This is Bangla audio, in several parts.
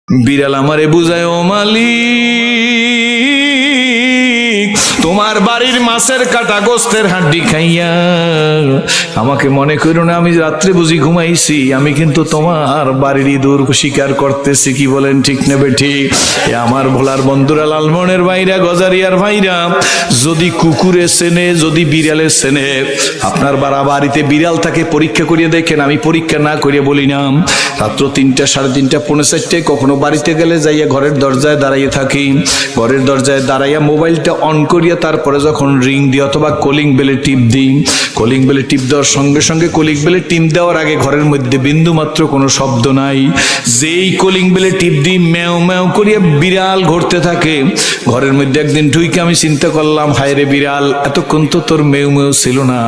বিড়াল আমারে বুঝায়, ও মালিক, তোমার বাড়ির মাছের কাটা গোস্তের হাড্ডি খাইয়া আমাকে মনে করো না আমি রাত্রে বুঝি ঘুমাইছি, আমি কিন্তু তোমার বাড়ির ইঁদুর শিকার করতেছি। কি বলেন, ঠিক নেবে ঠিক? আমার ভোলার বন্ধুরা, লালমনের ভাইরা, গজারিয়ার ভাইরা, যদি কুকুরে সেনে, যদি বিড়ালে সেনে, আপনার বাড়িতে বিড়াল থাকে, পরীক্ষা করিয়ে দেখেন। আমি পরীক্ষা না করিয়ে বলি না। রাত্র 3টা, 3:30, 4:30 কখনো বাড়িতে গেলে যাইয়া ঘরের দরজায় দাঁড়াইয়ে থাকি। ঘরের দরজায় দাঁড়াইয়া মোবাইলটা অন করিয়া তারপরে যখন রিং দিই অথবা কলিং বেলে টিপ দিই, কলিং বেলে টিপ দেওয়ার সঙ্গে সঙ্গে কলিং বেলে টিপ দেওয়ার আগে ঘরের মধ্যে বিন্দু মাত্র কোনো শব্দ নাই। যেই কলিং বেলে টিপ দিই, ম্যাও ম্যাও করিয়া বিড়াল ঘুরতে থাকে ঘরের মধ্যে। একদিন ঢুইকে আমি চিন্তা করলাম, হায় রে বিড়াল, এতক্ষণ তো তোর মেউ মেউ ছিল না,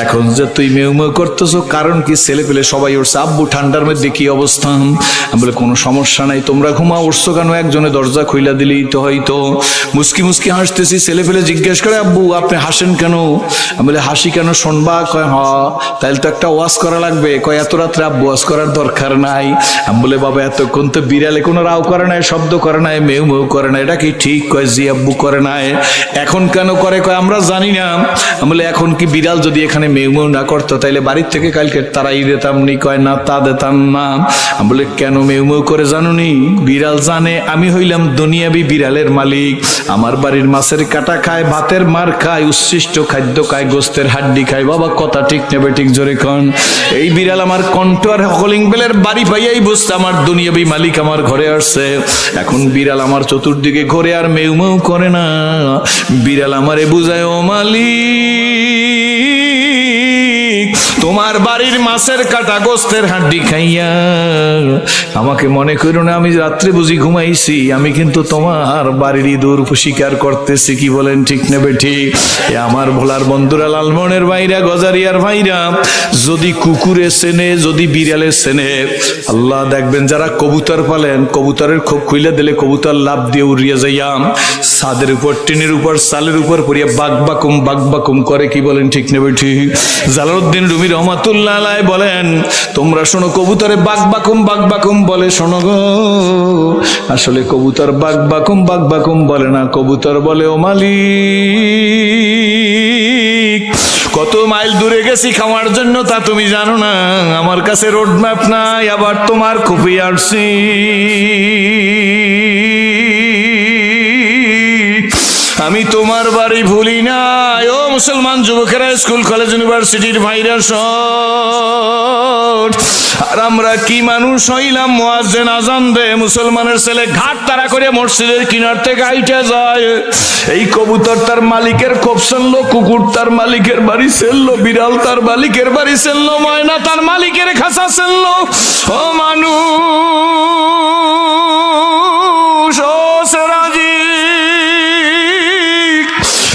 এখন যে তুই মেউ মেউ করতেছো কারণ কি? ছেলে পেলে সবাই উঠছে, আব্বু ঠান্ডার মধ্যে কি অবস্থা? আমি বলে, কোনো সমস্যা নাই, তোমরা ঘুমা, উঠছো কেন? একজনে দরজা খুইলা দিলেই তো হয়তো। মুস্কি মুস্কি হাসতেছি। ছেলে পেলে জিজ্ঞেস করে, আব্বু আপনি হাসেন কেন? আমি বলে, হাসি কেন শুনবা? কয় হ, তাইলে তো একটা ওয়াজ করা লাগবে। কয় এত রাত্রে আব্বু ওয়াজ করার দরকার নাই। আমি বলে, বাবা এতক্ষণ তো বিড়ালে কোনো রাও করে নাই, শব্দ করে নাই, মেউ মেউ করে নাই, এটা কি ঠিক? কয় জি আব্বু করে নাই। এখন কেন করে? কয় আমরা জানি না। আমি বলে, এখন কি বিড়াল যদি এখানে মেউ মেউ না করতো তাইলে বাড়ির থেকে কালকে তারাই দিতাম নি? কয় না, তা দিতাম না। আমি বলে, কেন মেউ মেউ করে জানো নি? বিড়াল জানে আমি হইলাম দুনিয়াবি বিড়ালের মালিক। আমার বাড়ির মাছের কাটা খায়, ভাতের মার খায়, উচ্ছিষ্ট খাদ্য খায়, গোস্তের হাড্ডি খায়। বাবা কথা ঠিক নেবে ঠিক? জোরে কন। এই বিড়াল আমার কণ্ঠ আর কলিং বেলের বাড়ি পাইয়াই বুঝতে আমার দুনিয়াবি মালিক আমার ঘরে আসছে। এখন বিড়াল আমার চতুর্দিকে ঘরে আর মেউ মেউ করে না। বিড়াল আমারে বুঝায়, ও মালিক, তোমার বাড়ির মাছের কাটা গোস্তের হাড্ডি খাইয়া আমাকে মনে করো না আমি রাত্রে বুঝি ঘুমাইছি, আমি কিন্তু তোমার বাড়ির ইঁদুর শিকার করতেছি। কি বলেন, ঠিক নেবে ঠিক? আমার ভোলার বন্ধুরা, লালমনের ভাইরা, গজারিয়ার ভাইরা, যদি কুকুরে সেনে, যদি বিড়ালে সেনে, আল্লাহ দেখবেন যারা কবুতর পালেন, কবুতরের খোপ খুইলে দিলে কবুতর লাভ দিয়ে উড়িয়ে যাইয়া ছাদের উপর, টিনের উপর, চালের উপর পড়িয়া বাক বাকুম করে। কি বলেন, ঠিক নেবে ঠিক? জালালউদ্দিন রুমি রহমাতুল্লাহ আলাইহি বলেন, তোমরা শোনো, কবুতরে বাক বাকুম বলে, শোনো গো, আসলে কবুতর বাক বাকুম বলে না, কবুতর বলে, ও মালিক, কত মাইল দূরে গেছি খাওয়ার জন্য তা তুমি জানো না, আমার কাছে রোড ম্যাপ নাই, আবার তোমার খুবই আসছি। আমি তোমার বাড়ি ভুলি না। ও মুসলমান যুবকেরা, স্কুল কলেজ ইউনিভার্সিটির ভাইরা শোন, আর আমরা কি মানুষ হইলাম, মুয়াজ্জিন আযান দে, মুসলমানের ছেলে ঘাট তারা করে মসজিদের কিনার থেকে আইটা যায়। এই কবুতর তার মালিকের খোপ ছেললো, কুকুর তার মালিকের বাড়ি ছেললো, বিড়াল তার মালিকের বাড়ি ছেললো, ময়না তার মালিকের খাঁচা ছেললো। ও মানুষ, ও সেরাজি,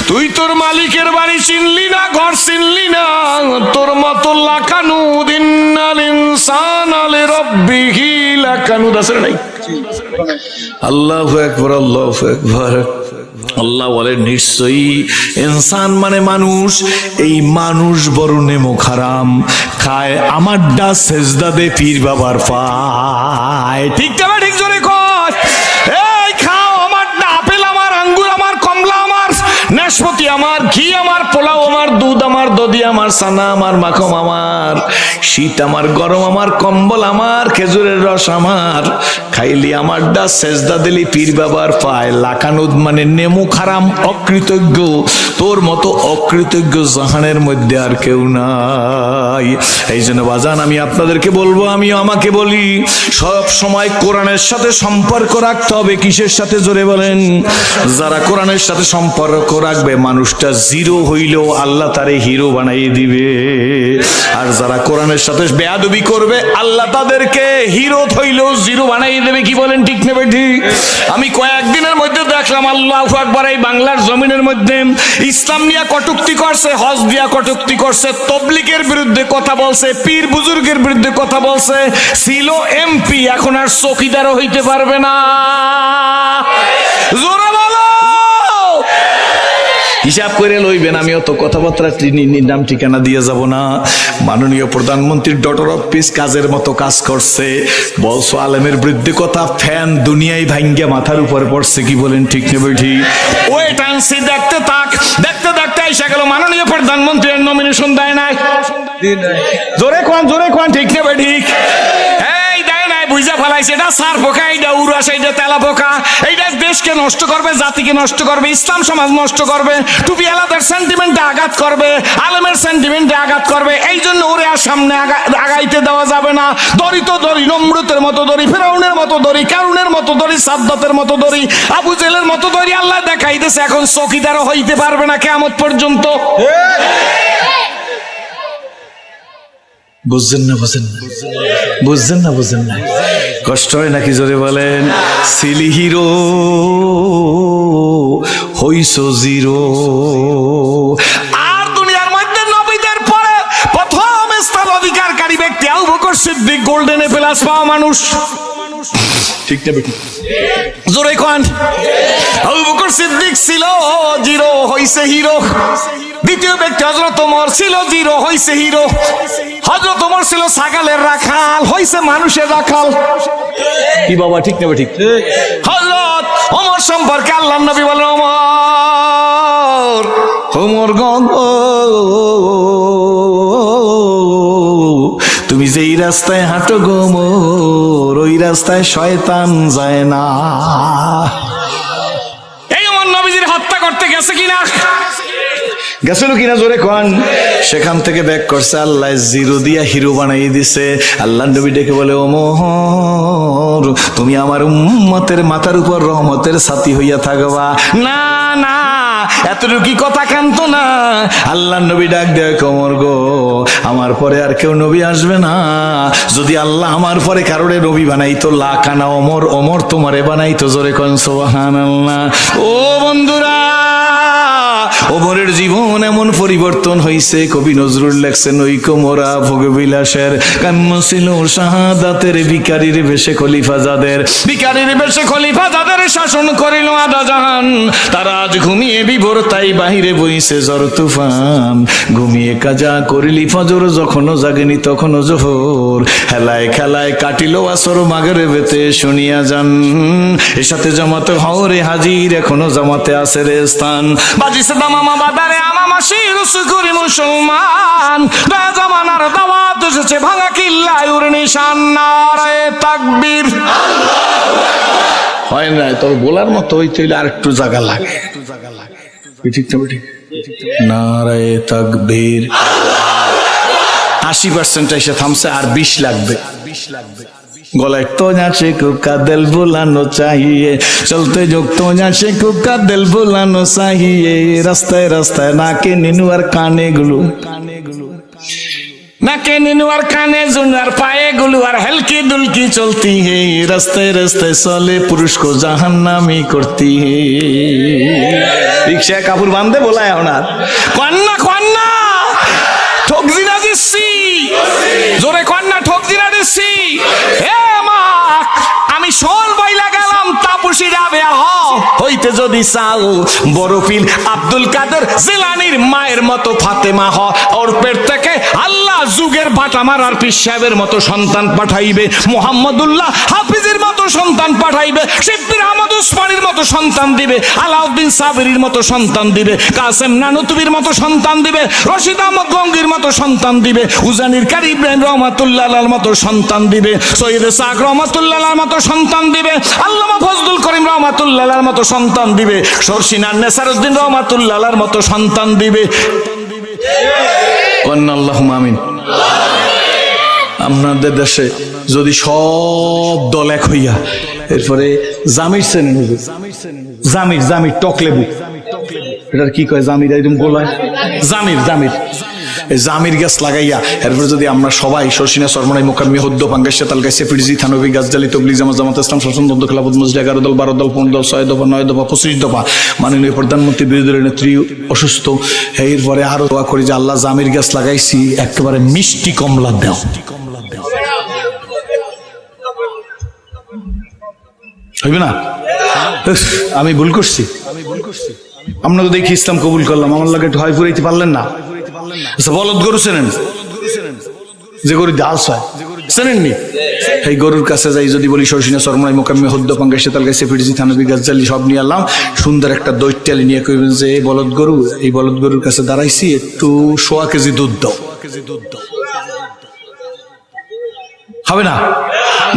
তুই তোর মালিকের বাড়ি চিনলি না, ঘর চিনলি না, তোর মতো লাকানুদ, ইন্নাল ইনসানা লিরাব্বিহি লাকানুদ আছে নাই? আল্লাহু আকবার, আল্লাহু আকবার। আল্লাহ বলে, নিশ্চয়ই ইনসান মানে মানুষ, এই মানুষ বড় নেমো খারাম, খায় আমার ডা সেজদা দে পীর বাবার পায়। ঠিক না? ঠিক জোরে কয়, এই খাও আমার ডা, আপেল আমার, আঙ্গুর আমার, কমলা আমার, নাশপাতি আমার, ঘি আমার, পোলাও আমার, দুধ আমার, দধি আমার, সানা আমার, মাখন আমার, শীত আমার, গরম আমার, কম্বল আমার, খেজুরের রস আমার, খাইলি আমার ডা সেজদা দিলি পীর বাবার পায়। লাকানুদ মানে নেমু খারাম, অকৃতজ্ঞ, তোর মতো অকৃতজ্ঞ জাহানের মধ্যে আর কেউ নাই। এই জন্য বাজান আমি আপনাদেরকে বলবো, আমিও আমাকে বলি, সব সময় কোরআনের সাথে সম্পর্ক রাখতে হবে। কিসের সাথে? জোরে বলেন। যারা কোরআনের সাথে সম্পর্ক রাখবে, মানুষটা জিরো হইলেও আল্লাহ তারে হিরো বানাইয়ে দিবে। আর যারা কোরআনের সাথে বেয়াদবি করবে, আল্লাহ তাদেরকে হিরো হইলেও জিরো বানাইয়ে দেবে। কি বলেন, ঠিক নেবে ঠিক? আমি কয়েকদিনের মধ্যে দেখলাম, আল্লাহু আকবার, এই বাংলার জমিনের মধ্যে ইসলাম নিয়ে কটূক্তি করছে, হজ দিয়া কটূক্তি করছে, তবলিগের বিরুদ্ধে কথা বলছে, পীর বুজুর্গের বিরুদ্ধে কথা বলছে, ছিল এমপি, এখন আর চৌকিদারও হইতে পারবে না। জোরে বলো। হিসাব করে লইবেন, আমি অত কথাবার্তা নাম ঠিকানা দিয়ে যাব না। মাননীয় প্রধানমন্ত্রীর ডটর অফ পিস কাজের মতো কাজ করছে। বলছো আলেমের বৃদ্ধি কথা, ফ্যান দুনিয়ায় ভাঙ্গা মাথার উপরে পড়ছে, কি বলেন ঠিক নেবে ঠিক? ওই টানছি দেখতে থাক, দেখতে দেখতে এসে গেল মাননীয় প্রধানমন্ত্রীর নমিনেশন দেয় নাই। জোরে কোন ঠিক নেবে ঠিক? বুঝা ফেলাইছে, এটা সার পোকা, এইটা উড়াস, এইটা তেলা পোকা, এইটা দেশকে নষ্ট করবে, জাতিকে নষ্ট করবে, ইসলাম সমাজ নষ্ট করবে, টুপি আলাদার সেন্টিমেন্টে আঘাত করবে, আলেমের সেন্টিমেন্টে আঘাত করবে। এই জন্য ওরে আর সামনে আগাইতে দেওয়া যাবে না। দড়ি তো দড়ি, নমরুতের মতো দড়ি, ফেরাউনের মতো দড়ি, কারুনের মতো দড়ি, সাদ্দাতের মতো দড়ি, আবু জেলের মতো দড়ি আল্লাহ দেখাইতেছে। এখন চৌকিদারও হইতে পারবে না কিয়ামত পর্যন্ত। বুঝছেন না? কষ্ট হয় নাকি? জোরে বলেন। সিলি হিরো হইস জিরো। আর দুনিয়ার মধ্যে নবীদের পরে প্রথম স্থান অধিকারকারী ব্যক্তি Abu Bakr Siddiq, golden plus পাওয়া মানুষ। ঠিক না বেটি? জোরে কোন। আবু বকর সিদ্দিক ছিল জিরো, হইছে হিরো। দ্বিতীয় ব্যক্তি হযরত ওমর ছিল জিরো, হইছে হিরো। হযরত ওমর ছিল ছাগলের রাখাল, হইছে মানুষের রাখাল। কি বাবা ঠিক না ঠিক? হযরত ওমর সম্পর্কে আল্লাহর নবী বলেন, ওমর গো, তুমি যেই রাস্তায় হাঁটো গো মোর, ওই রাস্তায় শয়তান যায় না। এই ওমর নবীজির হত্যা করতে গেছে কিনা? গেছিল কিনা জোরে কোন। সেখান থেকে ব্যাক করছে, আল্লাহ জিরো দিয়া হিরো বানাই দিছে। আল্লাহ নবী ডেকে বলে, ওমর তুমি আমার উম্মতের মাথার উপর রহমতের ছাতি হইয়া থাকবা। না না, এতটুকু কথা কান্ত না। আল্লাহ নবী ডাক দেয়, ওমর গো, আমার পরে আর কেউ নবী আসবে না। যদি আল্লাহ আমার পরে কারোরে নবী বানাইতো, লাখানা ওমর, ওমর তোমারে বানাইতো। জোরে কোন সুবহানাল্লাহ। ও বন্ধুরা, ওমরের জীবন এমন পরিবর্তন হয়েছে, কবি নজরুল লেখছেন, ঐক্য মোরা ভোগবিলাসের কাম্য ছিল শাহাদাতের, ভিখারির বেশে খলিফা যাদের, ভিখারির বেশে খলিফা যাদের শাসন করিল আধা জাহান। তারা আজ ঘুমিয়ে বিভোর, তাই বাহিরে বইছে ঝড় তুফান। ঘুমিয়ে কাজা করিলি ফজর, যখনও জাগেনি তখনও জোহর। হেলায় খেলায় কাটিল আসর, মাগরে বেতে শুনিয়া যান। এর সাথে জামাতে হরে হাজির, এখনো জামাতে আছে রে স্থান। বাজিছে দামামা বাদারে আমামা শিরুসু করি মুসলমান। দয়া জামানার দাওয়াত এসেছে, ভাঙা কিল্লায় উর নিশান। নারায়ে তাকবীর। হয় না, তবে বলার মতো হইতে হইলে আর একটু জায়গা লাগে। ঠিক না ঠিক? নারায়ে তাকবীর। 80% এসে থামছে, আর 20 লাগবে। গলায় তোজা সে কুকা দিল বুলানো চাহিয়ে, চলতে যোগ তোজা সে কুকা দিল বুলানো চাহিয়ে। রাস্তায় রাস্তায় নাকে নিনু আর কানে গুলো, নাকে নিনু আর কানে জুন আর পায়ে গুলো, আর হেলকি দুলকি চলতি হে। রাস্তায় রাস্তায় চলে পুরুষ কো জাহান্নামি করতি হে। রিক্সায় কাপড় বাঁধে বলায় ওনার কন্যা কন্যা ঠক দিনা দিচ্ছি। জোরে কন্যা ঠক দিনা দিচ্ছি। আমি শোল বইলা গেলাম তাপসী রাবেয়া হইতে যদি চাও, বড় পীর আব্দুল কাদের জিলানীর মায়ের মতো ফাতেমা হ। ওর পেট থেকে আল্লাহ যুগের বাটা মারার পীর সাহেবের মতো সন্তান পাঠাইবে, মুহাম্মদুল্লাহ হাফিজের মতো সন্তান পাঠাইবে, শিববির আহমদ উসমানীর মতো সন্তান দিবে, আলাউদ্দিন সাবরির মতো সন্তান দিবে, কাসেম নানুতুবির মতো সন্তান দিবে, রশিদ আহমদ গঙ্গির মতো সন্তান দিবে, উজানির কারি ইব্রাহিম রহমাতুল্লাহ আলাইহির মতো সন্তান দিবে, সৈয়দ সাক রহমাতুল্লাহ আলাইহির মতো সন্তান দিবে, আল্লামা ফজলুল করিম রহমাতুল্লাহ আলাইহির মতো সন্তান দিবে, শর্ষিনার নেসারউদ্দিন রহমাতুল্লাহ আলাইহির মতো সন্তান দিবে। আল্লাহুম্মা আমিন। আপনাদের দেশে যদি সব দল এক হইয়া, এরপরে জামির চেনেন, জামির জামির টকলেবু, এটার কি কয়, জামির একদম গোলায়, জামির জামির জামির গাছ লাগাইয়া, এরপরে যদি আমরা সবাই শর্ষিনা সরমনাই মোকাম্মি হদ্দ পাঙ্গাসা তালগাই সেফিরজি থানবি গাছজালি তবলিগ জামাত জামাত ইসলাম শাসন দল খেলাফত মসজিদ 11 দল 12 দল 15 দল 6 দফা 9 দফা 25 দফা, মাননীয় প্রধানমন্ত্রী বিরোধী দলের নেত্রী অসুস্থ, এরপরে আরো দোয়া করি যে আল্লাহ জামির গাছ লাগাইছি একেবারে মিষ্টি কমলা দাও। হইবে না? আমি ভুল করছি। আমরা তো দেখি ইসলাম কবুল করলাম, আমার লাগে ঢয় ফুরাইতে পারলেন না। আচ্ছা, বলদ গরু চেনেন? যে গরু ডাল হয় চেনেননি? এই গরুর কাছে যাই যদি বলি সরসিনা সরমরাই মোকাম্মে হদ্দ পাঙ্গা শীতাল গাছে ফিরেছি থানবি গাছজালি সব নিয়ে আনলাম, সুন্দর একটা দৈত্যালি নিয়ে কইবেন যে এই বলদ গরু, এই বলদ গরুর কাছে দাঁড়াইছি, একটু 1.5 কেজি দুধ দাও। হবে না?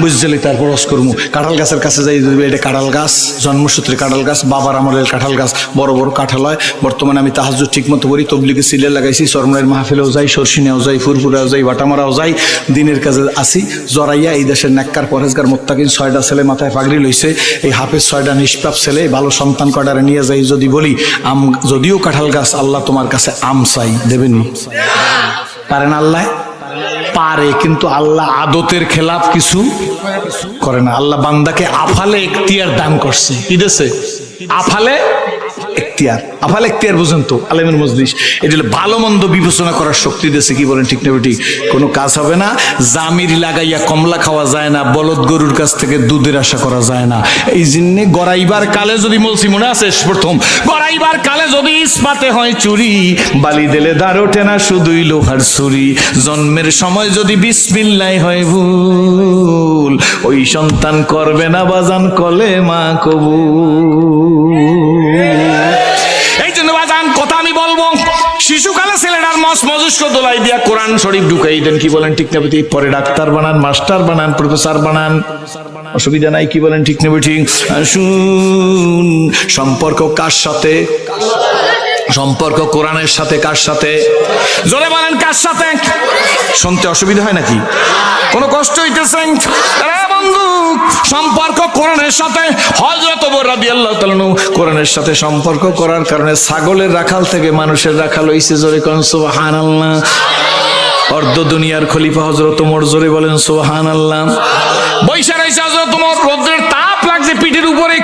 বুঝলি? তারপর রস করবো। কাঁঠাল গাছের কাছে যাই, এটা কাঁঠাল গাছ, জন্মসূত্রে কাঁঠাল গাছ, বাবার আমলের কাঁঠাল গাছ, বড় বড় কাঁঠাল হয়। বর্তমানে আমি তাহাজ্জুদ ঠিক মতো করি, তবলিগে সিলে লাগাইছি, সরমরাইয়ের মাহফিলেও যাই, সরসিনাও যাই, ফুরফুরাও যাই, বাটামারাও যাই, দিনের কাজে আসি। জরাইয়া এই দেশের নেককার পরেজগার মোত্তাকিন 6টা ছেলে মাথায় পাগড়ি লইছে, এই হাফেজ 6টা নিষ্পাপ ছেলে, ভালো সন্তান কয়টারে নিয়ে যাই যদি বলি আম, যদিও কাঁঠাল গাছ, আল্লাহ তোমার কাছে আম চাই, দেবেনি? পারেন? আল্লাহ পারে, কিন্তু আল্লাহ আদতের খেলাফ কিছু করে না। আল্লাহ বান্দাকে আফালে এখতিয়ার দান করছে। কি দিয়েছে? আফালে এখতিয়ার। আফালে এখতিয়ার বুঝেন তো? আলেমের মজলিস এটা ভালো মন্দ বিবেচনা করার শক্তি দিয়েছে। কি বলেন, ঠিক না ঠিক? কোনো কাজ হবে না, জামির লাগাইয়া কমলা খাওয়া যায় না, বলদ গরুর কাছ থেকে দুধের আশা করা যায় না। এই জন্য গড়াইবার কালে যদি বলছি, মনে আছে প্রথম, গড়াইবার কালে যদি ইস্পাতে হয় চুরি, বালি দিলে দাঁড় ওঠে না শুধুই লোহার ছুরি, জন্মের সময় যদি বিসমিল্লাহ হয় ভুল, ওই সন্তান করবে না বাজান কলেমা কবুল। এই জন্য বাজান কথা আমি বলবো, শিশুকালে ছেলেটার মস্তিষ্ক দোলাই দিয়া কোরআন শরীফ ঢুকাই দেন। কি বলেন, ঠিক না ঠিক? পরে ডাক্তার বানান, মাস্টার বানান, প্রফেসর বানান, অসুবিধা নাই। কি বলেন, ঠিক না ঠিক? আসুন, সম্পর্ক কার সাথে? সম্পর্ক কোরআনের সাথে। কার সাথে? জোরে বলেন, কার সাথে? শুনতে অসুবিধা হয় নাকি? কোনো কষ্ট হইতেছে? বন্ধু, সম্পর্ক কোরআনের সাথে। হযরত ওমর রাদিয়াল্লাহু তাআলা কোরআনের সাথে সম্পর্ক করার কারণে ছাগলের রাখাল থেকে মানুষের রাখাল হইছে। জোরে কোন সুবহানাল্লাহ। অর্ধ দুনিয়ার খলিফা হযরত ওমর, জোরে বলেন সুবহানাল্লাহ। বৈশা রইছে হযরত ওমর, রোদের তাপ লাগছে পিঠের উপরে,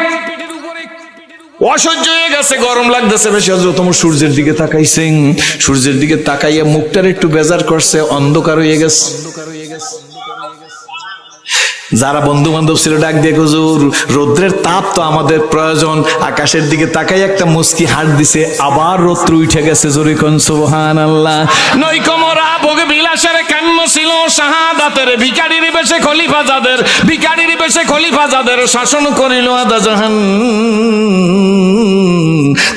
অসহ্য হয়ে গেছে, গরম লাগতেছে বেশি। হযরত ওমর সূর্যের দিকে তাকাইছেন, সূর্যের দিকে তাকাইয়া মুখটার একটু বেজার করছে, অন্ধকার হয়ে গেছে। যারা বন্ধু বান্ধব ছিল ডাক দিয়ে, হুজুর রৌদ্রের তাপ তো আমাদের প্রয়োজন। আকাশের দিকে তাকাই একটা মুস্কি হাত দিছে, আবার রৌদ্র উঠে গেছে। জোরে কোন সুবহানাল্লাহ। নৈকমরা ভোগ বিলাসের কাম্য ছিল শাহাদাতের, ভিখারির বেশে খলিফা যাদের, ভিখারির বেশে খলিফা যাদের শাসন করিল আদা জাহান,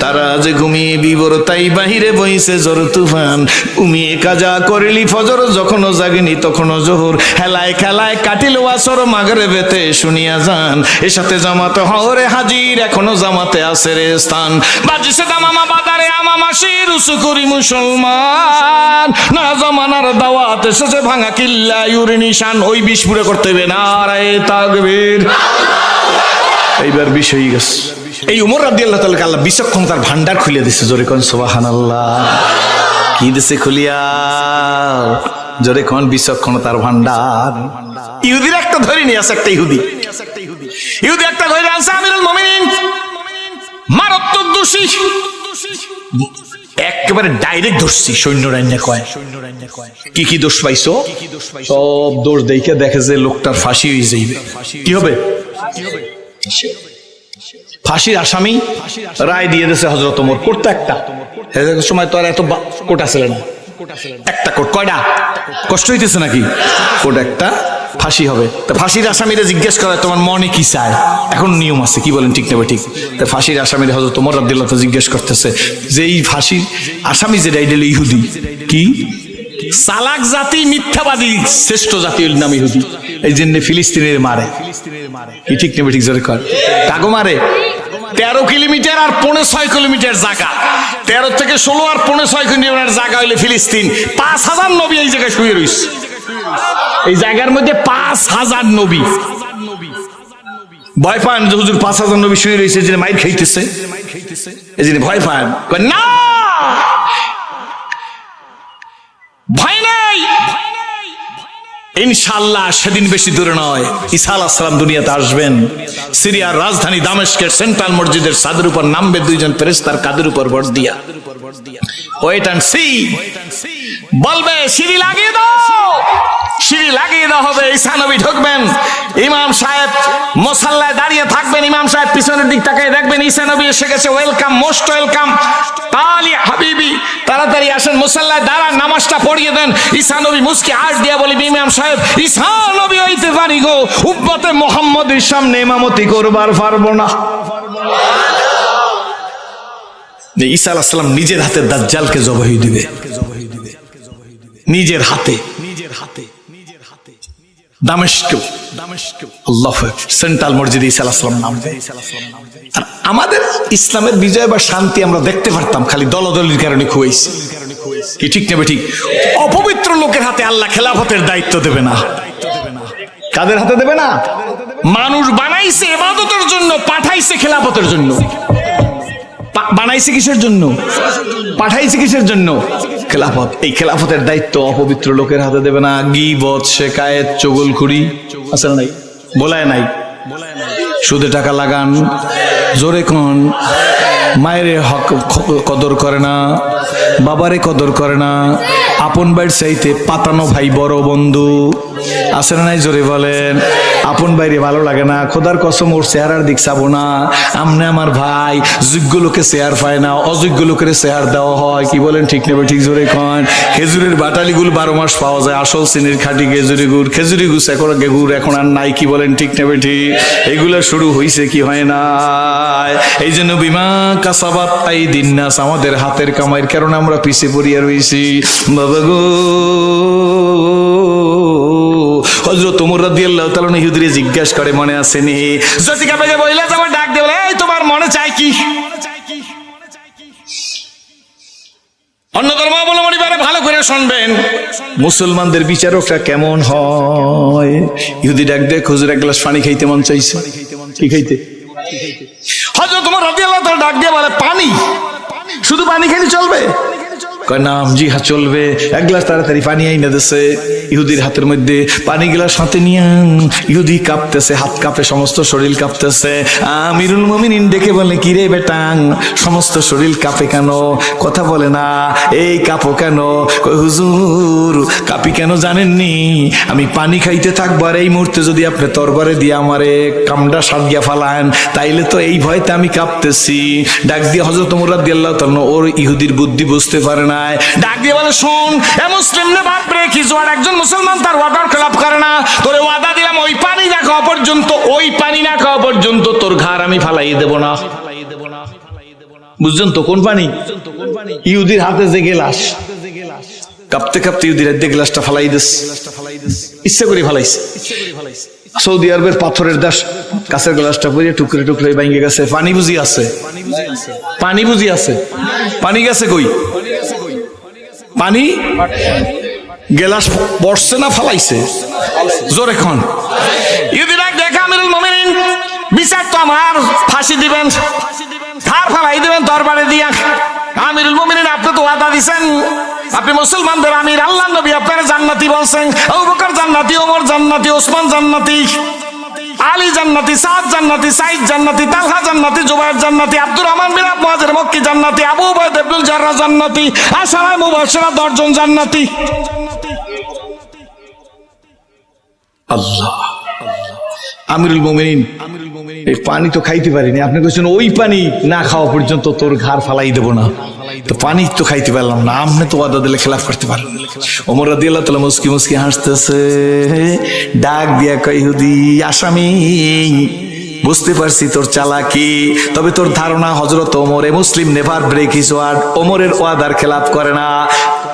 তারা যে ঘুমিয়ে বিবরতাই বাহিরে বইছে জোর তুফান, ঘুমিয়ে কাজা করিলি ফজর, যখনও জাগিনি তখনও জোহর, হেলায় খেলায় কাটিল আসর, মাগরিবেতে শুনিয়া যান, এর সাথে জামাতে হরে হাজির, এখনো জামাতে আছে রে স্থান, বাজিছে দামামা বাদারে আমামাসি, রুসু করি মুসলমান, না জমানার দাওয়াত এসেছে ভাঙা কিল্লা ইউরি নিশান। ওই বিষ পুরে করতে হবে, নারায়ে তাকবীর। এইবার বিষ হয়ে গেছে। এই ওমর রাদিয়াল্লাহু তাআলা আল্লাহ বিচক্ষণতার ভান্ডার খুলে দিছে। জোরে কোন সুবহানাল্লাহ। কি দিছে খুলিয়া? জোরে কোন বিচক্ষণতার ভান্ডার। ইহুদির একটা ধরে নিয়ে আছে, একটা ইহুদি একটা ধরে আছে আমিরুল মুমিনিন, মারাত্মক দোষী, একেবারে ডাইরেক্ট ধরছি। সৈন্য রান্না কয়, কি কি দোষ পাইছো? সব দোষ দেখে দেখে যে লোকটার ফাঁসি হয়ে যাইবে। কি হবে? ফাঁসির আসামি রায় দিয়ে দিয়েছে হযরত ওমর। কোর্ট একটা সময় তো আর এত কোর্ট আসলে না, একটা কোর্ট। কয়টা? কষ্ট হইতেছে নাকি? কোর্ট একটা, ফাঁসি হবে। তা ফাঁসির আসামিরা জিজ্ঞেস করে তোমার মনে কি চায়? এখন নিয়ম আছে। কি বলেন, ঠিক না ঠিক? তা ফাঁসির আসামিরা হযরত ওমর রাদিয়াল্লাহু তাআলা জিজ্ঞেস করতেছে যে এই ফাঁসির আসামি যেটা এটা ইহুদি, কি চালাক জাতি, মিথ্যাবাদী শ্রেষ্ঠ জাতি হল নাম ইহুদি, এই জন্য ফিলিস্তিনের মারে। কি ঠিক না ঠিক? জোরে কর। কাগো মারে 13 কিলোমিটার আর 6.5 কিলোমিটার জায়গা, 13 থেকে 16 আর 6.5 কিলোমিটার জায়গা হইলে ফিলিস্তিন। 5000 নবী এই জায়গায় শুয়ে রয়েছে। এই জায়গার মধ্যে 5000 নবী। ভয় পান যে হুজুর 5000 নবী শুয়ে রয়েছে, যে মাইর খাইতেছে, এই জন্য ভয় পান না। ভয় নাই, ইনশাআল্লাহ সেদিন বেশি দূরে নয়, ঈসা আলাইহিস সালাম দুনিয়াতে আসবেন। সিরিয়ার রাজধানী দামেস্কের সেন্ট্রাল মসজিদের ছাদের উপর নামবে দুইজন ফেরেশতার কাঁধের উপর ভর দিয়া। ওয়েট এন্ড সি, বলবে সিঁড়ি লাগিয়ে দাও, সিঁড়ি লাগিয়ে দেওয়া হবে। ঈসা নবী ঢুকবেন, ইমাম সাহেব মুসাল্লায় দাঁড়িয়ে থাকবেন, ইমাম সাহেব পিছনের দিক তাকিয়ে দেখবেন ঈসা নবী এসে গেছে, ওয়েলকাম, মোস্ট ওয়েলকাম, তালি হাবিবি, তাড়াতাড়ি আসেন, মুসাল্লায় দাঁড়ান, নামাজটা পড়িয়ে দেন। ঈসা নবী মুস্কি হাস দিয়া বলি, ইমাম সাহেব ঈসা নবী হইতে পারি গো, উম্মতে মুহাম্মদের সামনে ইমামতি করবার পারবো না। যে ঈসা আলাইহিস সালাম নিজের হাতে দাজ্জালকে জবাই দিবে, নিজের হাতে, দামেস্ক, আল্লাহু আকবার, সেন্ট্রাল মসজিদে ঈসা আলাইহিস সালাম নামবে। আর আমাদের ইসলামের বিজয় বা শান্তি আমরা দেখতে পারতাম, খালি দলদলির কারণে খুয়াইছে। কি ঠিক নেবে ঠিক? অপবিত্র লোকের হাতে আল্লাহ খেলাফতের দায়িত্ব দেবে না। কাদের হাতে দেবে না? মানুষ বানাইছে ইবাদতের জন্য, পাঠাইছে খেলাফতের জন্য। বানাইছে কিসের জন্য? পাঠাইছে কিসের জন্য? খেলাফত। এই খেলাফতের দায়িত্ব অপবিত্র লোকের হাতে দেবে না। গীবত, শিকায়েত, চুগলখড়ি আছে না নাই? বলায় নাই, সুদে টাকা লাগান, জোরে কোন, মায়ের হক কদর করে না, বাবারে কদর করে না, আপন ভাইয়ের চাইতে পাতানো ভাই বড় বন্ধু আছে না নাই? জোরে বলেন। আপন ভাইরে ভালো লাগে না, খোদার কসম ওর চেহারার দিক চাবো না। আমনে আমার ভাই, যোগ্য লোকে চেয়ার পায় না, অযোগ্য লোকের চেয়ার দেওয়া হয়। কি বলেন ঠিক নেবে ঠিক? জোরে কন। খেজুরের বাটালি গুল 12 মাস পাওয়া যায়, আসল চিনির খাঁটি খেজুরি গুড়, খেজুরি গুড় এখন গুড় এখন আর নাই। কি বলেন ঠিক নেবে ঠিক? এগুলা শুরু হয়েছে কি হয় না? এই জন্য বিমা কাসাবাত আইদিন নাস, আমাদের হাতের কামাইয়ের কারণে আমরা পিছিয়ে পড়িয়া রয়েছি। বাবা গো, হযরত ওমর রাদিয়াল্লাহু তাআলা ইহুদিরে জিজ্ঞাসা করে, মনে আছে নি? জটিকা বেগে বইলা যাবার ডাক দিয়ে বলে, এই তোমার মনে চাই কি? অন্য ধর্মাবলম্বী ভালো করে শুনবেন, মুসলমানদের বিচারকরা কেমন হয়? ইহুদি ডাক দিয়ে, হুজুর এক গ্লাস পানি খাইতে মন চাইছে। কি খাইতে? হযরত ওমর রাদিয়াল্লাহু তাআলা ডাক দিয়ে বলে, পানি? শুধু পানি খেলে চলবে? কয় নাম, জি হ্যাঁ চলবে। এক গ্লাস তাড়াতাড়ি পানি আইনা দিছে ইহুদির হাতের মধ্যে। পানি গ্লাস হাতে নিয়ে ইহুদি কাঁপতেছে, হাত কাঁপে, সমস্ত শরীর কাঁপতেছে। আমিরুল মুমিনিন ডেকে বলে, কি রে বেটাং, সমস্ত শরীর কাঁপে কেন? কথা বলে না, এই কাঁপো কেন? কয় হুজুর কাঁপি কেন জানেননি? আমি পানি খাইতে থাকবো, আর এই মুহূর্তে যদি আপনি তরবারে দিয়ে আমারে কামড়া সাজিয়া ফালান, তাইলে তো এই ভয়তে আমি কাঁপতেছি। ডাক দিয়ে হযরত ওমর রাদিয়াল্লাহু তাআলা ওর ইহুদির বুদ্ধি বুঝতে পারে না, ডাক দিয়ে বলে, শোন এ মুসলিম নে বাপ রে, কি জোয়ার একজন মুসলমান তার ওয়াদার খেলাপ করে না। তোরে ওয়াদা দিলাম, ওই পানি না খাওয়া পর্যন্ত, ওই পানি না খাওয়া পর্যন্ত তোর ঘাড় আমি ফালাই দেব না। বুঝছেন তো কোন পানি? ইহুদির হাতে যে গেলাস, কাঁপতে কাঁপতে ইহুদির হাতে গ্লাসটা ফালাই দিস, ইচ্ছা করে ফালাইছে। সৌদি আরবের পাথরের দেশ, কাছের গ্লাসটা পরে টুকরে টুকরে ভেঙে গেছে। পানি বুঝি আছে? পানি বুঝি আছে? পানি গেছে কই? পানি গেলাস পড়ছে না ফালাইছে? জোরে খন। ইহুদিরা দেখা, আমিরুল মুমিনিন বিচার তো আমার, ফাঁসি দিবেন, ধার ফালাই দিবেন দরবারে দিয়া। আমিরুল মুমিনিন আপনি তো ওয়াদা দিছেন, আপনি মুসলমানদের আমির, আল্লাহ নবী আপনারা জান্নাতি বলছেন, আবু বকর জান্নাতি, ওমর জান্নাতি, ওসমান জান্নাতি, আলী জান্নাতি, সাদ জান্নাতি, সাইদ জান্নাতি, তালহা জান্নাতি, জুবায়ের জান্নাতি, আব্দুর রহমান বিন মুআযির মক্কি জান্নাতি, আবু উবাইদা ইবনুল জাররাহ জান্নাতি, আশারায়ে মুবাশশিরা 10 জন জান্নাতি। আল্লাহ, আমিরুল মুমিনিন এই পানি তো খাইতে পারিনি, আপনি কইছেন ওই পানি না খাওয়া পর্যন্ত তোর ঘাড় ফালাই দেব না। তো পানি তো খাইতে পারলাম না, আপনি তো ওয়াদা দিলে খেলাফ করতে পারেন। ওমর রাদিয়াল্লাহু তাআলা মুস্কি মুস্কি হাসতেছে, ডাক দিয়া কয়, ইহুদি আসামি, বুঝতে পারছি তোর চালাকি, তবে তোর ধারণা হযরত ওমর মুসলিম নেভার ব্রেক হিজ ওয়ার্ড, ওমরের ওয়াদার খেলাফ করে না।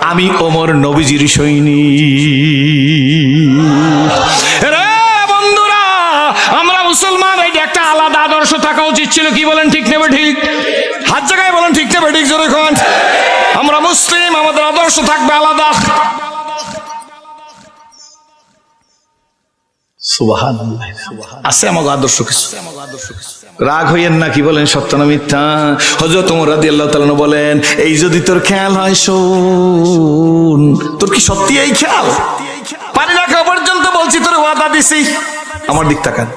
আমি ওমর নবীজির সৈনিক। বন্ধুরা, আমরা মুসলমান, এটা একটা আলাদা আদর্শ থাকা উচিত ছিল। কি বলেন ঠিক নেবে ঠিক? হাত জায়গায় বলেন ঠিক নেবে ঠিক, জোরে কোন। আমরা মুসলিম, আমাদের আদর্শ থাকবে আলাদা। সুবহানাল্লাহ, আছে আমাদের আদর্শ কিছু। রাগ হইয়েন না, কি বলেন সত্য না মিথ্যা? হযরত ওমর রাদিয়াল্লাহু তাআলা বলেন, এই যদি তোর খেয়াল হয়, শোন, তোর কি সত্যি এই খেয়াল? পানি না খাওয়া পর্যন্ত বলছি, তোর ওয়াদা দিছি। আমার দিক তাকান।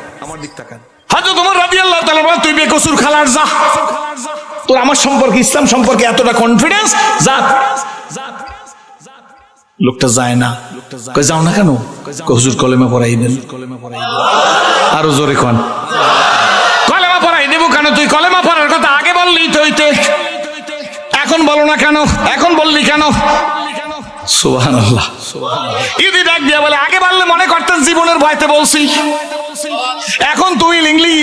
হযরত ওমর রাদিয়াল্লাহু তাআলা বলেন, তুই বেকসুর খালার যা, তোর আমার সম্পর্কে, ইসলাম সম্পর্কে এতটা কনফিডেন্স, যা। লোকটা যায় না। কই যাও না কেন? হুজুর কলেমা পড়াই দেন। আরো জোরে কোন, কলেমা পড়াই দেব কেন? তুই কলেমা পড়ার কথা আগে বললি তো হইতে, এখন বলো না কেন? এখন বললি কেন? সুবহানাল্লাহ। ইদি ডাক দিয়া বলে, আগে বললে মনে করতেন জীবনের ভয়তে বলছি, এখন তুই লিংলি,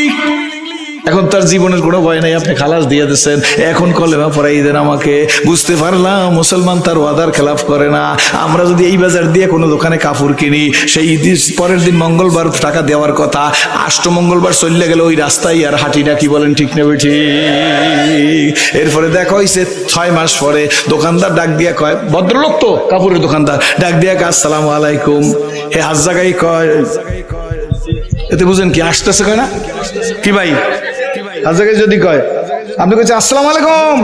এখন তার জীবনের কোনো ভয় নাই, আপনি খালাস দিয়ে দিচ্ছেন, এখন কলেমা পড়াই দেন আমাকে। বুঝতে পারলাম মুসলমান তার ওয়াদার খেলাফ করে না। আমরা যদি এই বাজার দিয়ে কোনো দোকানে কাপড় কিনি, সেই পরের দিন মঙ্গলবার টাকা দেওয়ার কথা, মঙ্গলবার চললে গেলে ওই রাস্তায় আর হাঁটি না, কি বলেন ঠিক না বেঠি? এরপরে দেখা হয়েছে 6 মাস পরে দোকানদার ডাক দিয়া কয়, ভদ্রলোক তো কাপড়ের দোকানদার, ডাক দিয়া কয়, আসসালামু আলাইকুম। হে হাজ জায়গায় কয়, এতে বুঝেন কি আসতেছে, কয় না কি ভাই? আজকে যদি কয়, আপনি কইছেন আসসালামু আলাইকুম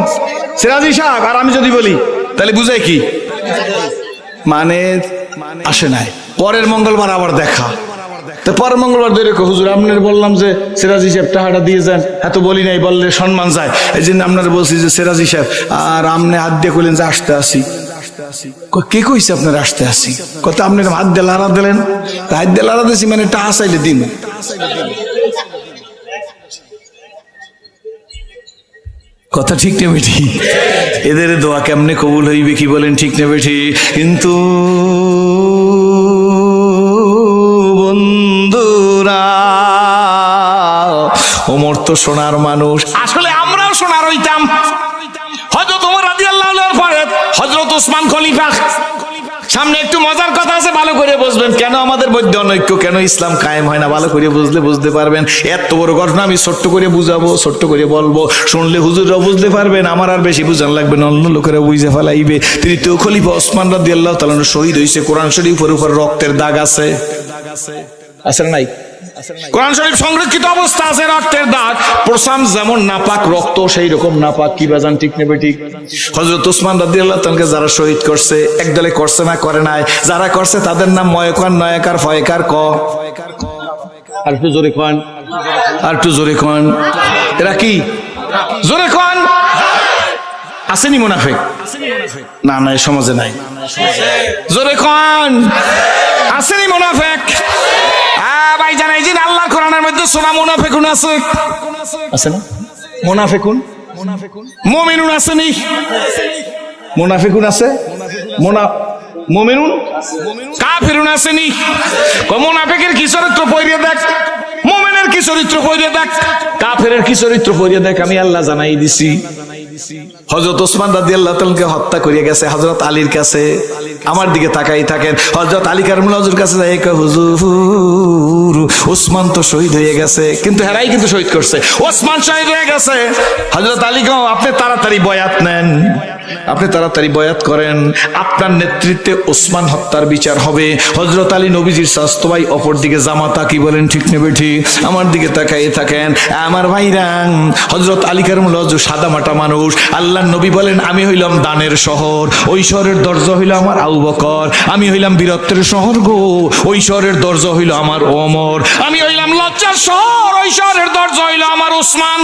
সিরাজি সাহেব, আর আমি যদি বলি, তাহলে বুঝাই কি? মানে আসে নাই। পরের মঙ্গলবার আবার দেখা, তো পরের মঙ্গলবার ধরে হুজুর আপনার বললাম যে সিরাজি সাহেব টাকাটা দিয়ে যান, এত বলি নাই, বললে সম্মান যায়, এই জন্য আপনার বলছি যে সিরাজি সাহেব, আর আপনি হাত দিয়ে কইলেন যে আসতে আসি। কে কইছে আপনার আসতে আসি? কত আপনি হাত দিয়ে লাড়া দিলেন, হাত দিয়ে লাড়া দিয়েছি মানে টাকা চাইলে দিন। কথা ঠিক না বেঠি? এদের দোয়া কেমনে কবুল হইবে, কি বলেন ঠিক না বেঠি? কিন্তু বন্ধুরা, ওমর তো সোনার মানুষ, আসলে আমরাও সোনার হইতাম। হযরত ওমর রাদিয়াল্লাহু আনহুর পরে হযরত ওসমান খলিফা। সামনে একটু মজার কথা আছে, ভালো করে বুঝবেন কেন আমাদের মধ্যে অনৈক্য, কেন ইসলাম কায়েম হয় না। ভালো করে বুঝলে বুঝতে পারবেন। এত বড় ঘটনা আমি ছোট্ট করে বুঝাবো, ছোট্ট করে বলবো, শুনলে হুজুররাও বুঝতে পারবেন, আমার আর বেশি বুঝান লাগবে না, অন্য লোকেরা বুঝে ফেলাইবে। তৃতীয় খলিফা ওসমান রাদিয়াল্লাহু তাআলা শহীদ হয়েছে। কোরআন শরীফের উপর রক্তের দাগ আছে, আছে না নাই? কোরআন শরীফ সংরক্ষিত অবস্থা আছে, রক্তের দাগ। প্রসাম যেমন নাপাক, রক্ত সেই রকম নাপাক, কি বাজান ঠিক নেবে ঠিক? হযরত ওসমান রাদিয়াল্লাহু তাআলাকে যারা শহীদ করছে, একদলে করছে না করে নাই, যারা করছে তাদের নাম ময়কার, নয়কার, ফয়কার, ক আর একটু জোরে কোন, আর একটু জোরে কোন, এরা কি? জোরে কোন। আসেনি মুনাফিক? না না, এই সমাজে নাই। জোরে কোন, আসেনি মুনাফিক? ভাই জানাই যে আল্লাহর কোরআনের মধ্যে সোনা মুনাফিকুন আছে, আছে না? মুনাফিকুন, মুমিনুন আসেনি? মুনাফিকুন আছে, মুমিনুন, কাফিরুন আসেনি? মুনাফিকের কি চরিত্র পড়িয়ে দেখ, মুমিনের কি চরিত্র পড়িয়ে দেখ, কাফিরের কি চরিত্র পড়িয়ে দেখ, আমি আল্লাহ জানাই দিছি। হযরত ওসমান রাদিয়াল্লাহু তাআলাকে হত্যা করিয়ে গেছে হযরত আলীর কাছে। আমার দিকে তাকাই থাকেন, হযরত আলী কারমুল্লাহ হুজুর কাছে যাই কয়, হুজুর ওসমান তো শহীদ হয়ে গেছে, কিন্তু হেরাই কিন্তু শহীদ করছে, ওসমান শহীদ হয়ে গেছে। হযরত আলী কয়, আপনি তাড়াতাড়ি বয়াত নেন, আপনি তাড়াতাড়ি বয়াত করেন, আপনার নেতৃত্বে ওসমান হত্যার বিচার হবে। হযরত আলী নবীজির স্বাস্থ্য ভাই, অপর দিকে জামাতা, কি বলেন ঠিক নেবে ঠিক? আমার দিকে তাকাই থাকেন আমার ভাইরা। হযরত আলী কারমুল্লাহ হুজুর সাদা মাটা মানুষ। আল্লাহর নবী বলেন, আমি হইলাম দানের শহর, ওই শহরের দরজা হইল আমার আবু বকর। আমি হইলাম বীরত্বের শহর গো, ওই শহরের দরজা হইল আমার ওমর। আমি হইলাম লজ্জার শহর, ওই শহরের দরজা হইল আমার ওসমান।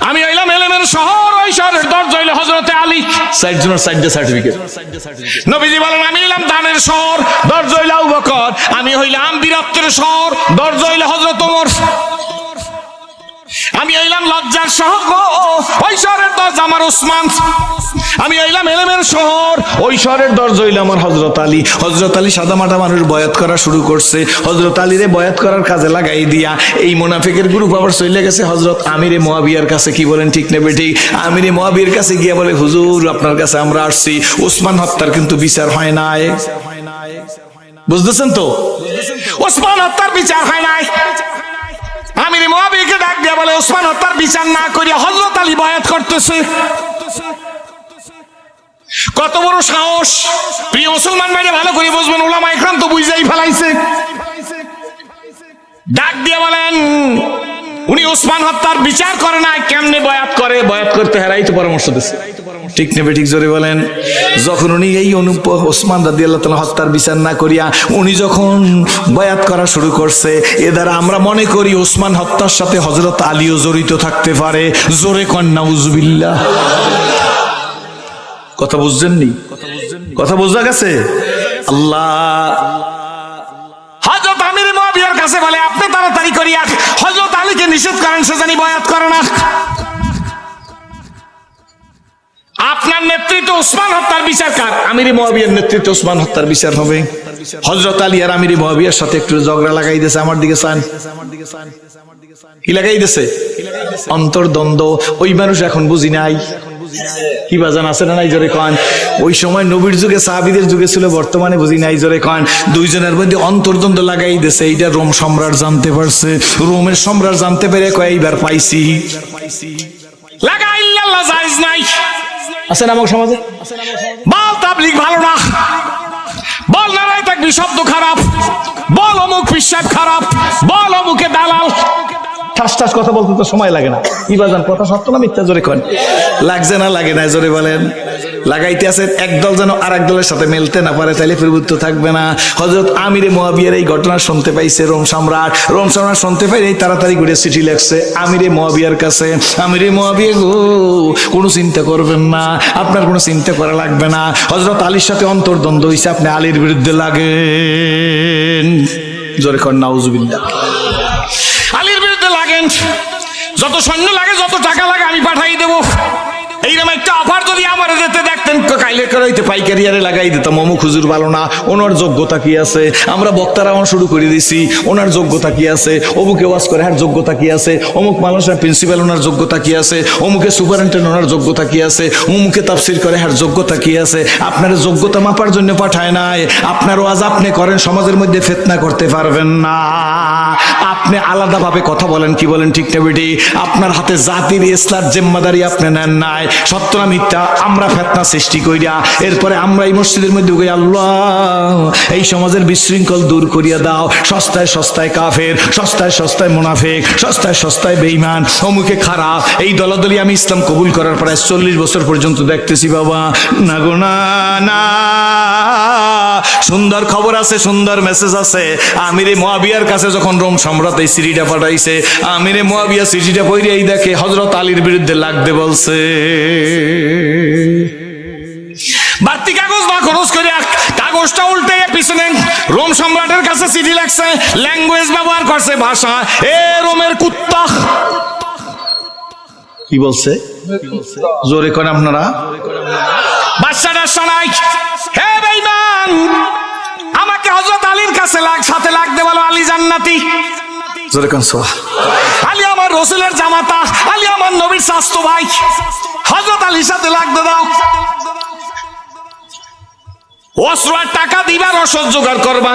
আমি হইলাম এলেমের শহর, ওই শহরের দরজা হইল হযরতে আলী। চারজনের চারটে সার্টিফিকেট। নবীজি বলেন, আমি হইলাম দানের শহর, দরজা হইল আবু বকর। আমি হইলাম বীরত্বের শহর, দরজা হইল হযরত ওমর। আমি হইলাম লজ্জার শহর, ওই শহরের দরজা আমার ওসমান। আমি হইলাম এলেমের শহর, ওই শহরের দরজা হইল আমার হযরত আলী। হযরত আলী সাদা মাটা মানুষ বয়াত করা শুরু করছে। হযরত আলীরে বয়াত করার কাজে লাগাই দিয়া এই মুনাফিকের গ্রুপ আবার চলে গেছে হযরত আমিরে মুয়াবিয়ার কাছে, কি বলেন ঠিক নেবে ঠিক? আমিরে মুয়াবিয়ার কাছে গিয়া বলে, হুজুর আপনার কাছে আমরা আসছি, ওসমান হত্যার কিন্তু বিচার হয় নাই। বুঝতেছেন তো? ওসমান হত্যার বিচার হয় নাই। আমির মুয়াবিয়াকে ডাক দিয়া বলে, ওসমান হত্যার বিচার না করিয়া হযরত আলী বয়াত করতেছে। কত বড় সাহস! প্রিয় মুসলমান ভাইরা ভালো করে বুঝবেন, উলামা ইকরাম তো বুঝাই ফেলাইছে। ডাক দিয়া বলেন, উনি ওসমান হত্যার বিচার করে নাই, কেমনে বয়াত করে? বয়াত করতে হেরাই তো পরামর্শ দিচ্ছে। ঠিক নেবে ঠিক জোরে বলেন। যখন উনি এই ওসমান রাদিয়াল্লাহু তাআলা হত্যার বিচার না করিয়া উনি যখন বয়াত করা শুরু করছে, এ দ্বারা আমরা মনে করি ওসমান হত্যার সাথে হযরত আলীও জড়িত থাকতে পারে। জোরে কন নাউজুবিল্লাহ। কথা বুঝছেননি? কথা বোঝা গেছে? আল্লাহ হযরত আমির মুয়াবিয়ার কাছে বলে, আপনি তাড়াতাড়ি করিয়া হযরত আলীকে নিষেধ করেন, সে জানি বয়াত করে না। আপনার নেতৃত্বে ওসমান হত্যার বিচার কার? আমির মুয়াবিয়ার নেতৃত্বে ওসমান হত্যার বিচার হবে। হযরত আলী আর আমির মুয়াবিয়ার সাথে একটু ঝগড়া লাগাই দিয়েছে। আমার দিকে চান, কি লাগাই দিয়েছে? অন্তর্দ্বন্দ্ব। ওই মানুষ এখন বুঝি নাই কি বাজান আছে না নাই জোরে কন? ওই সময় নবীর যুগে সাহাবীদের যুগে ছিল, বর্তমানে বুঝি নাই জোরে কন? দুইজনের মধ্যে অন্তর্দ্বন্দ্ব লাগাই দিয়েছে। এইটা রোম সম্রাট জানতে পারছে। রোমের সম্রাট জানতে পেরে কয় এইবার পাইছি। লাগাই আল্লাহ জায়েজ নাই। আছে না আমার সমাজে? বল তাবলীগ ভালো না, বল নারায়ে তাকবীর শব্দ খারাপ, বল অমুক পিশাব খারাপ, বল অমুকে দালাল। ঠাস ঠাস কথা বলতে তো সময় লাগে না। কি বাজান, কথা সত্য না মিথ্যা জোরে কন? লাগছে না লাগে না জোরে বলেন? লাগাইতে আছে। একদল যেন আর এক দলের সাথে মেলতে না পারে, তাইলে প্রভুত্ব থাকবে না। হযরত আমিরে মুয়াবিয়ার এই ঘটনা শুনতে পাইছে রোম সম্রাট। রোম সম্রাট শুনতে পাই এই তাড়াতাড়ি করে চিঠি লেখছে আমিরে মুয়াবিয়ার কাছে। আমিরে মুয়াবিয়া গো, কোনো চিন্তা করবেন না, আপনার কোনো চিন্তা করা লাগবে না। হযরত আলীর সাথে অন্তর্দ্বন্দ্ব হইছে, আপনি আলীর বিরুদ্ধে লাগেন। জোরে কন নাউজুবিল্লাহ। আলীর বিরুদ্ধে লাগেন, যত সৈন্য লাগে, যত টাকা লাগে আমি পাঠাই দেবো। এইরকম একটা অফার যদি আমার দিতে দেখতেন, কাইলে করাইতে পাইকারি আরে লাগাই দিতাম। অমুক হুজুর ভালো না, ওনার যোগ্যতা কি আছে? আমরা বক্তারা শুরু করে দিছি, ওনার যোগ্যতা কি আছে? অমুকে ওয়াজ করে, হ্যাঁ যোগ্যতা কি আছে? অমুক মানুষের প্রিন্সিপাল, ওনার যোগ্যতা কি আছে? অমুকে সুপারিনটেন্ডেন্ট, ওনার যোগ্যতা কি আছে? অমুকে তাফসীর করে, হ্যাঁ যোগ্যতা কি আছে? আপনার যোগ্যতা মাপার জন্য পাঠায় নাই। আপনার ওয়াজ আপনি করেন, সমাজের মধ্যে ফিতনা করতে পারবেন না। আপনি আলাদাভাবে কথা বলেন, কি বলেন ঠিক না বেটি? আপনার হাতে জাতির ইসলার জিম্মাদারি আপনি নেন নাই। সত্য না মিথ্যা? আমরা ফিতনা সৃষ্টি কইরা এরপরে আমরা এই মসজিদের মধ্যে কই, আল্লাহ এই সমাজের বিশৃঙ্খল দূর করিয়া দাও। সস্তায় সস্তায় কাফের, সস্তায় সস্তায় মুনাফিক, সস্তায় সস্তায় বেঈমান, অমুকে খারাপ। এই দলাদলি আমি ইসলাম কবুল করার প্রায় 40 বছর পর্যন্ত দেখতেছি বাবা। না গো না, না। সুন্দর খবর আছে, সুন্দর মেসেজ আছে। আমিরে মুয়াবিয়ার কাছে যখন রোম সম্রাট এই চিঠিটা পাঠাইছে, আমিরে মুয়াবিয়া চিঠিটা পড়ে এই দেখে হযরত আলীর বিরুদ্ধে লাগতে বলছে। বাড়তি কাগজ না খরচ করে কাগজটা উল্টে পিছনে রোম সম্রাটের কাছে চিঠি লাগছে। ল্যাঙ্গুয়েজ ব্যবহার করছে, ভাষা, এ রোমের কুত্তা। কি বলছে? জোরে করেন আপনারা। বাচ্চাটা শোনাই, হে বেঈমান, আমাকে হযরত আলীর কাছে সাথে লাগতে বলো। আলী জান্নাতি। জোরে কোন সুবহান। আলী আমার রাসূলের জামাতা, আলী আমার নবীর চাচতো ভাই। হযরত আলীর সাথে লাগতে দাও। অস্ত্র আর টাকা দিবার রসদ জোগাড় করবা।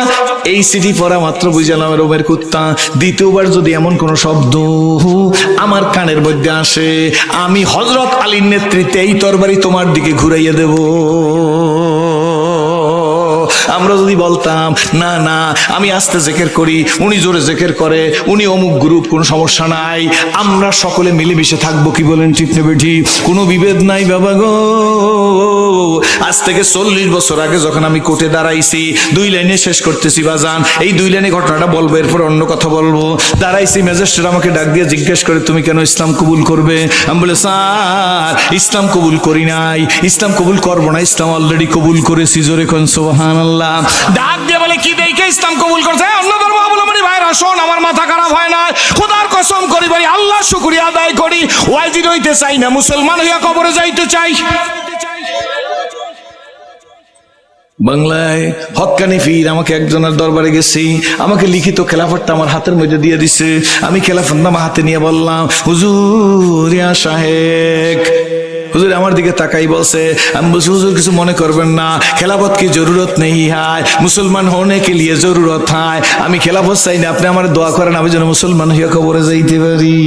এই চিঠি পড়া মাত্র বুঝলাম রোমের কুত্তা। দ্বিতীয়বার যদি এমন কোন শব্দ আমার কানের মধ্যে আসে, আমি হযরত আলীর নেতৃত্বে এই তরবারি তোমার দিকে ঘুরাইয়া দেব। আমরা যদি বলতাম না না আমি আস্তে জিকির করি, উনি জোরে জিকির করে, উনি অমুক গ্রুপ, কোনো সমস্যা নাই, আমরা সকলে মিলেমিশে থাকবো। কি বলেন ঠিক না বেঠি? কোনো বিভেদ নাই বাবা গো। আজ থেকে 40 বছর আগে যখন আমি কোর্টে দাঁড়াইছি, 2 লাইনে শেষ করতেছি বাজান, এই 2 লাইনে ঘটনাটা বলবো, এরপর অন্য কথা বলবো। দাঁড়াইছি, ম্যাজিস্ট্রেট আমাকে ডাক দিয়ে জিজ্ঞেস করে, তুমি কেন ইসলাম কবুল করবে? আমি বলে, স্যার ইসলাম কবুল করি নাই, ইসলাম কবুল করবো না, ইসলাম অলরেডি কবুল করেছি। জোরে কোন সুবহানাল্লাহ। ডাক দিয়ে বলে, কি দেখে ইসলাম কবুল করছে? অন্য ধর্ম অবলম্বনী ভাইরা শোন, আমার মাথা খারাপ হয় না, খোদার কসম করি বলি, আল্লাহর শুকরিয়া আদায় করি, ওয়াজিদ হইতে চাই না, মুসলমান হইয়া কবরে যাইতে চাই। বাংলায় হক্কানি ফির আমাকে একজনের দরবারে গেছি, আমাকে লিখিত খেলাফতটা আমার হাতের মধ্যে দিয়ে দিছে। আমি খেলাফতনামা হাতে নিয়ে বললাম, হুজুর ইয়া সাহেব। হুজুর আমার দিকে তাকাই বলছে, আমি বলছি হুজুর কিছু মনে করবেন না, খেলাফত কি জরুরত নেই হায়, মুসলমান হোনে কে লিয়ে জরুরত হায়। আমি খেলাফত চাই না, আপনি আমার দোয়া করেন আমি যেন মুসলমান হইয়া কবরে যাইতে পারি।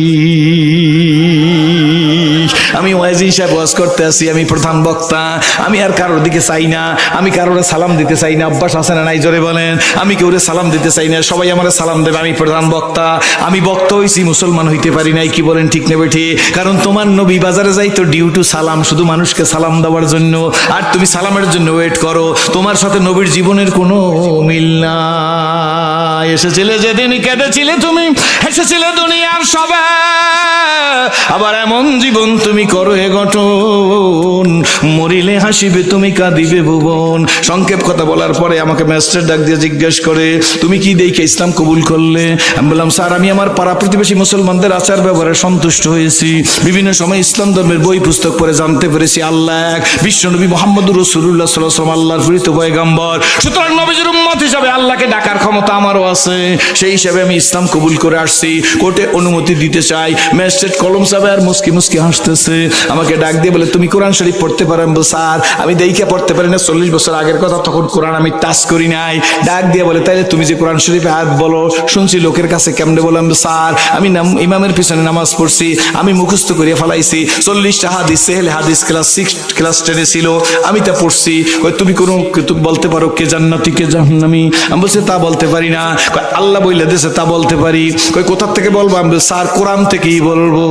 আমি আমি ওয়াইজিন সাহেব ওয়াজ করতে আসি, আমি প্রধান বক্তা, আমি আর কারোর দিকে চাই না, আমি কারোর সালাম দিতে চাই না। অভ্যাস আছে না নাই জোরে বলেন? আমি কেউরে সালাম দিতে চাই না, সবাই আমার সালাম দেবে। আমি প্রধান বক্তা, আমি বক্তা হইছি, মুসলমান হইতে পারি নাই। কি বলেন ঠিক নেবে ঠিক? কারণ তোমার নবী বাজারে যাই তো ডিউ টু সালাম, শুধু মানুষকে সালাম দেওয়ার জন্য, আর তুমি সালামের জন্য ওয়েট করো। তোমার সাথে নবীর জীবনের কোনো মিল না। এসেছিলে যেদিন কেঁদেছিলে তুমি, হেসেছিলে দুনিয়ার সবে, আবার এমন জীবন তুমি করো এ গঠন, মরিলে হাসিবে তুমি কাঁদিবে ভুবন। সংক্ষেপ কথা বলার পরে আমাকে ম্যাজিস্ট্রেট ডাক দিয়ে জিজ্ঞেস করে, তুমি কি দেখে ইসলাম কবুল করলে? আমি বললাম, স্যার আমি আমার পাড়া প্রতিবেশী মুসলমানদের আচার ব্যবহারে সন্তুষ্ট হয়েছি। বিভিন্ন সময় ইসলাম ধর্মের বই পুস্তক পড়ে জানতে পেরেছি আল্লাহ এক, বিশ্বনবী মুহাম্মদুর রাসূলুল্লাহ সাল্লাল্লাহু আলাইহি ওয়াসাল্লাম আল্লাহর প্রেরিত পয়গম্বর। সুতরাং নবীর উম্মত হিসাবে আল্লাহকে ডাকার ক্ষমতা আমারও আছে। সেই হিসাবে আমি ইসলাম কবুল করে আসছি। কোর্টে অনুমতি দিতে চাই। ম্যাজিস্ট্রেট কলম চাবে আর মুস্কি মুস্কি হাসতেছে। আমাকে ডাক দিয়ে বলে, তুমি কোরআন শরীফ পড়তে পারো? আমি বলি, স্যার আমি দেখে পড়তে পারি না, 40 বছর আগের কথা, তখন কোরআন আমি টাচ করি নাই। ডাক দিয়ে বলে, তাইলে তুমি যে কোরআন শরীফে আয়াত বলো শুনছি লোকের কাছে, কেমনে বললাম? স্যার আমি ইমামের পিছনে নামাজ পড়ছি, আমি মুখস্থ করিয়ে ফেলাইছি 40টা হাদিস, সেহেল হাদিস ক্লাস 6 ক্লাস 10 ছিল, আমি তা পড়ছি। তুমি কোনো তুমি বলতে পারো কে জান্নাতি কে জাহান্নামী? আমি বলছি তা বলতে পারি না। আল্লাহ বইলে দিয়েছে তা বলতে পারি। কোথা থেকে বলবো? আমি স্যার কোরআন থেকেই বলবো।